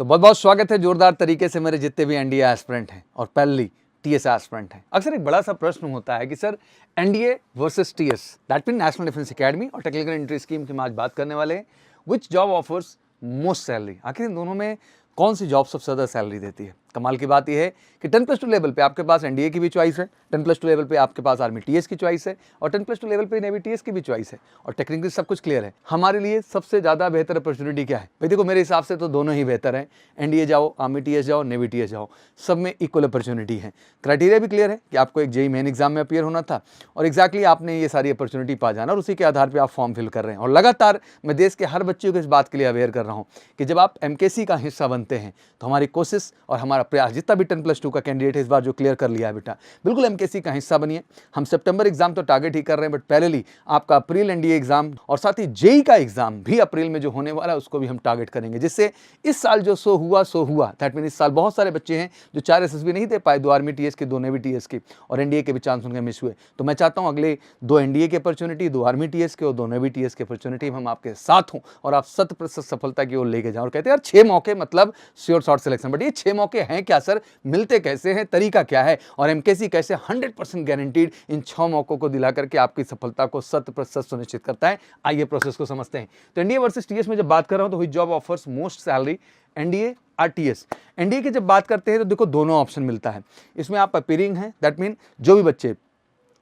तो बहुत बहुत स्वागत है जोरदार तरीके से मेरे जितने भी एनडीए एस्पिरेंट हैं और पहली टीएस एस्पिरेंट हैं। अक्सर एक बड़ा सा प्रश्न होता है कि sir NDA versus TES, that mean national defence academy और टेक्निकल एंट्री स्कीम की हम आज बात करने वाले हैं। Which job offers most salary, आखिर इन दोनों में कौन सी जॉब सबसे ज़्यादा सैलरी देती है। कमाल की बात यह है कि 10+2 लेवल पे आपके पास एनडीए की भी चॉइस है, 10+2 लेवल पे आपके पास आर्मी टीएस की चॉइस है और 10+2 लेवल पे नेवी टीएस की भी चॉइस है और टेक्निकली सब कुछ क्लियर है। हमारे लिए सबसे ज़्यादा बेहतर अपॉर्चुनिटी क्या है भाई? देखो मेरे हिसाब से तो दोनों ही बेहतर हैं। एनडीए जाओ, आर्मी टीएस जाओ, नेवी टीएस जाओ, सब में इक्वल अपॉर्चुनिटी है। क्राइटेरिया भी क्लियर है कि आपको एक जेईई मेन एग्जाम में अपीयर होना था और एक्जैक्टली आपने ये सारी अपॉर्चुनिटी पा जाना और उसी के आधार पर आप फॉर्म फिल कर रहे हैं। और लगातार मैं देश के हर बच्चे को इस बात के लिए अवेयर कर रहा हूँ कि जब आप एमकेसी का हिस्सा बनते हैं तो हमारी कोशिश और हमारा प्रयास, जितना भी 10+2 का कैंडिडेट है इस बार जो क्लियर कर लिया है बेटा, बिल्कुल एमकेसी का हिस्सा बनिए। हम सितंबर एग्जाम तो टारगेट ही कर रहे हैं, बट पहले आपका अप्रैल एनडीए एग्जाम और साथ ही जेईई का एग्जाम भी अप्रैल में जो होने वाला है उसको भी हम टारगेट करेंगे, जिससे इस साल जो सो हुआ दैट मीन इस साल बहुत सारे बच्चे हैं जो 4 एसएसबी नहीं दे पाए, 2 आर्मी टीएस के, 2 नेवी टीएस के और एनडीए के भी चांस उनके मिस हुए। तो मैं चाहता हूं अगले 2 एनडीए के अपॉर्चुनिटी, 2 आर्मी टीएस के और 2 नेवी टीएस के अपॉर्चुनिटी हम आपके साथ हों और आप 100% सफलता की ओर लेके जाएं। और कहते हैं यार 6 मौके मतलब श्योर शॉर्ट सिलेक्शन, बट ये 6 मौके हैं क्या सर, मिलते कैसे हैं, तरीका क्या है और एमकेसी कैसे 100% गारंटीड इन 6 मौकों को दिला करके आपकी सफलता को 100% सुनिश्चित करता है। आइए प्रोसेस को समझते हैं। तो एनडीए वर्सेस टीएस में जब बात कर रहा हूं तो हुई job offers most salary, NDA और टीएस। एनडीए की जब बात करते हैं तो देखो दोनों ऑप्शन मिलता है। इसमें आप अपीयरिंग हैं, दैट मीन जो भी बच्चे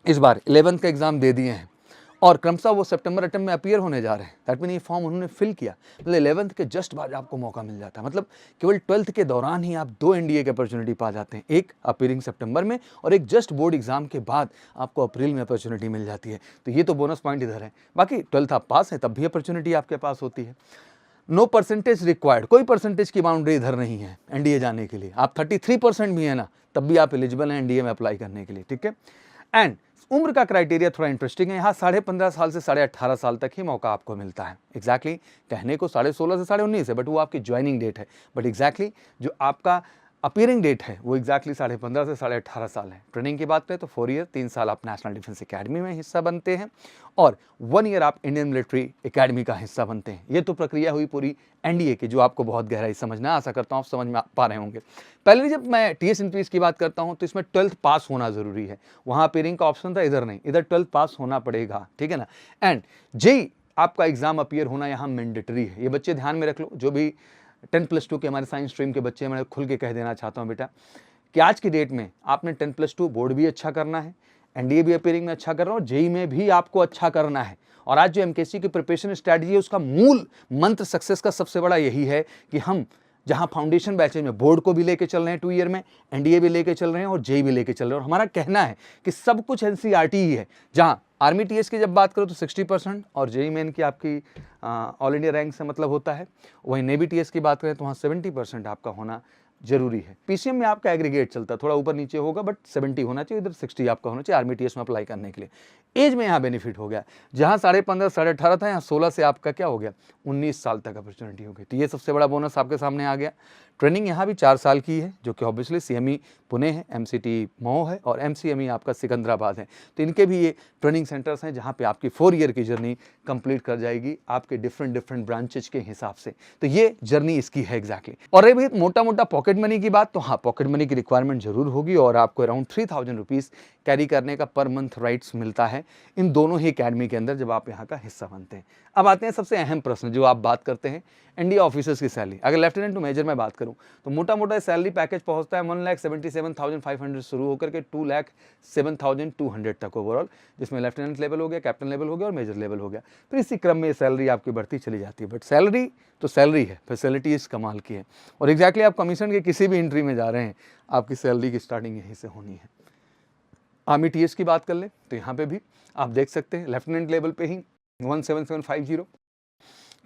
इस बार 11th का एग्जाम दे दिए हैं और क्रमशः वो सितंबर अटेम्प्ट में अपीयर होने जा रहे हैं, दैट मीन ये फॉर्म उन्होंने फिल किया, मतलब 11th के जस्ट बाद आपको मौका मिल जाता है। मतलब केवल 12th के दौरान ही आप 2 एनडीए की अपॉर्चुनिटी पा जाते हैं, एक अपीयरिंग सितंबर में और एक जस्ट बोर्ड एग्जाम के बाद आपको अप्रैल में अपॉर्चुनिटी मिल जाती है। तो ये तो बोनस पॉइंट इधर है। बाकी 12th आप पास हैं तब भी अपॉर्चुनिटी आपके पास होती है। नो परसेंटेज रिक्वायर्ड, कोई परसेंटेज की बाउंड्री इधर नहीं है एनडीए जाने के लिए। आप 33% भी है ना तब भी आप एलिजिबल हैं एनडीए में अप्लाई करने के लिए, ठीक है। एंड उम्र का क्राइटेरिया थोड़ा इंटरेस्टिंग है। यहाँ 15.5 साल से 18.5 साल तक ही मौका आपको मिलता है। एग्जैक्टली कहने को 16.5 से 19.5 है, बट वो आपकी ज्वाइनिंग डेट है, बट एग्जैक्टली जो आपका अपीयरिंग डेट है वो एग्जैक्टली 15.5 से 18.5 साल है। ट्रेनिंग की बात करें तो 4 ईयर, 3 साल आप नेशनल डिफेंस एकेडमी में हिस्सा बनते हैं और 1 ईयर आप इंडियन मिलिट्री एकेडमी का हिस्सा बनते हैं। ये तो प्रक्रिया हुई पूरी एनडीए की, जो आपको बहुत गहराई समझना, आशा करता हूँ आप समझ में पा रहे होंगे। पहले जब मैं टीएस एंट्रीज की बात करता हूँ तो इसमें 12th पास होना जरूरी है। वहाँ अपीयरिंग का ऑप्शन था, इधर नहीं, इधर 12th पास होना पड़ेगा, ठीक है ना। एंड जेईई आपका एग्जाम अपीयर होना यहाँ मैंडेटरी है। ये बच्चे ध्यान में रख लो, जो भी 10+2 के हमारे साइंस स्ट्रीम के बच्चे, मैं खुल के कह देना चाहता हूँ बेटा कि आज की डेट में आपने 10+2 बोर्ड भी अच्छा करना है, एनडीए भी अपीयरिंग में अच्छा करना है और जेईई में भी आपको अच्छा करना है। और आज जो एमकेसी की प्रिपरेशन स्ट्रैटेजी है उसका मूल मंत्र सक्सेस का सबसे बड़ा यही है कि हम जहां फाउंडेशन बैचेज में बोर्ड को भी लेके चल रहे हैं 2 ईयर में, एनडीए भी लेके चल रहे हैं और जेईई भी लेके चल रहे हैं। और हमारा कहना है कि सब कुछ एनसीईआरटी ही है। जहां आर्मी टीएस की जब बात करो तो 60% और जेईई मेन की आपकी ऑल इंडिया रैंक से मतलब होता है, वहीं नेवी टीएस की बात करें तो वहाँ 70% आपका होना जरूरी है। पीसीएम में आपका एग्रीगेट चलता है, थोड़ा ऊपर नीचे होगा, बट 70 होना चाहिए, इधर 60 आपका होना चाहिए आर्मी टीएस में अप्लाई करने के लिए। एज में यहाँ बेनिफिट हो गया, जहाँ 15.5 18.5 था, यहाँ 16 से आपका क्या हो गया, 19 साल तक अपॉर्चुनिटी हो गई। तो ये सबसे बड़ा बोनस आपके सामने आ गया। ट्रेनिंग यहाँ भी 4 साल की है, जो कि ऑब्वियसली सीएमई पुणे है, एमसीटी मऊ है और एमसीएमई आपका सिकंदराबाद है। तो इनके भी ये ट्रेनिंग सेंटर्स हैं जहाँ पे आपकी 4 ईयर की जर्नी कंप्लीट कर जाएगी आपके डिफरेंट ब्रांचेज के हिसाब से। तो ये जर्नी इसकी है एग्जैक्टली। और रही भाई मोटा मोटा पॉकेट मनी की बात, तो हाँ पॉकेट मनी की रिक्वायरमेंट जरूर होगी और आपको अराउंड 3000 रुपीज़ कैरी करने का पर मंथ राइट्स मिलता है इन दोनों ही अकेडमी के अंदर जब आप यहाँ का हिस्सा बनते हैं। अब आते हैं सबसे अहम प्रश्न जो आप बात करते हैं, एनडीए ऑफिसर्स की सैलरी। अगर लेफ्टिनेंट टू मेजर में बात करूं तो मोटा मोटा सैलरी पैकेज पहुंचता है 1,77,500 शुरू होकर के 2,07,200 तक ओवरऑल, जिसमें लेफ्टिनेंट लेवल हो गया, कैप्टन लेवल हो गया और मेजर लेवल हो गया। फिर इसी क्रम में सैलरी आपकी बढ़ती चली जाती है। बट सैलरी तो सैलरी है, फैसिलिटीज कमाल की है और एग्जैक्टली आप कमीशन के किसी भी एंट्री में जा रहे हैं आपकी सैलरी की स्टार्टिंग यहीं से होनी है। आर्मी टीएस की बात कर ले तो यहाँ पे भी आप देख सकते हैं लेफ्टिनेंट लेवल पे ही 17750,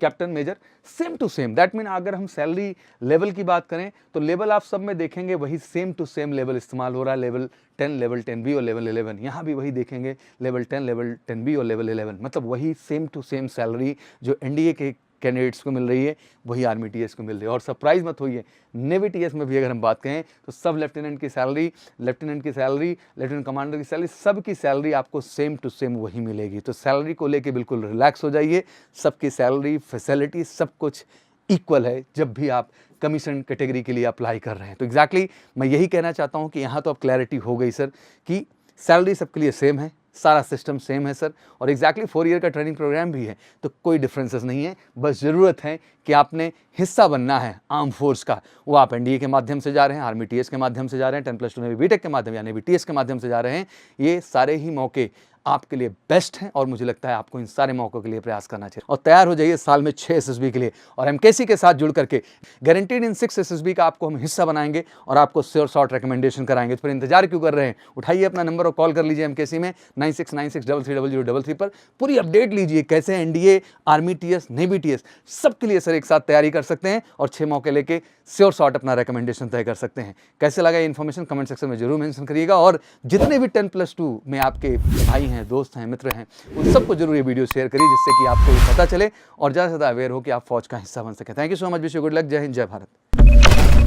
captain major same to same. That mean अगर हम सैलरी लेवल की बात करें तो लेवल आप सब में देखेंगे वही सेम टू सेम लेवल इस्तेमाल हो रहा है, लेवल 10, लेवल 10B और लेवल 11। यहाँ भी वही देखेंगे, लेवल 10, लेवल 10B और लेवल 11, मतलब वही सेम टू सेम सैलरी जो एनडीए के कैंडिडेट्स को मिल रही है वही आर्मी टीएस को मिल रही है। और सरप्राइज मत होइए, नेवी टीएस में भी अगर हम बात करें तो सब लेफ्टिनेंट की सैलरी, लेफ्टिनेंट कमांडर की सैलरी, सबकी सैलरी आपको सेम टू सेम वही मिलेगी। तो सैलरी को लेके बिल्कुल रिलैक्स हो जाइए, सबकी सैलरी, फैसिलिटी सब कुछ इक्वल है जब भी आप कमीशन कैटेगरी के लिए अप्लाई कर रहे हैं। तो एग्जैक्टली मैं यही कहना चाहता हूं कि यहाँ तो अब क्लैरिटी हो गई सर कि सैलरी सबके लिए सेम है, सारा सिस्टम सेम है सर, और एग्जैक्टली 4 ईयर का ट्रेनिंग प्रोग्राम भी है, तो कोई डिफरेंसेस नहीं है। बस ज़रूरत है कि आपने हिस्सा बनना है आर्म फोर्स का, वो आप एनडीए के माध्यम से जा रहे हैं, आर्मी टीएस के माध्यम से जा रहे हैं, 10+2 नेवी बीटेक के माध्यम या नेवी टीएस के माध्यम से जा रहे हैं, ये सारे ही मौके आपके लिए बेस्ट हैं और मुझे लगता है आपको इन सारे मौकों के लिए प्रयास करना चाहिए। और तैयार हो जाइए साल में 6 एसएसबी के लिए, और एमकेसी के साथ जुड़ करके गारंटीड इन 6 एसएसबी का आपको हम हिस्सा बनाएंगे और आपको श्योर शॉर्ट रिकमेंडेशन कराएंगे। तो फिर इंतजार क्यों कर रहे हैं, उठाइए अपना नंबर और कॉल कर लीजिए एमकेसी में 9696330033 पर। पूरी अपडेट लीजिए कैसे NDA, army TES, navy TES सबके लिए सर एक साथ तैयारी कर सकते हैं और 6 मौके लेके श्योर शॉट अपना रिकमेंडेशन तय कर सकते हैं। कैसे लगा ये इन्फॉर्मेशन कमेंट सेक्शन में जरूर मेंशन करिएगा, और जितने भी 10+2 में आपके भाई हैं, दोस्त हैं, मित्र हैं, उन सबको जरूर ये वीडियो शेयर करिए जिससे कि आपको ये पता चले और ज़्यादा से ज़्यादा अवेयर हो कि आप फौज का हिस्सा बन सकें। Thank you so much, wish you good luck, जय हिंद, जय भारत।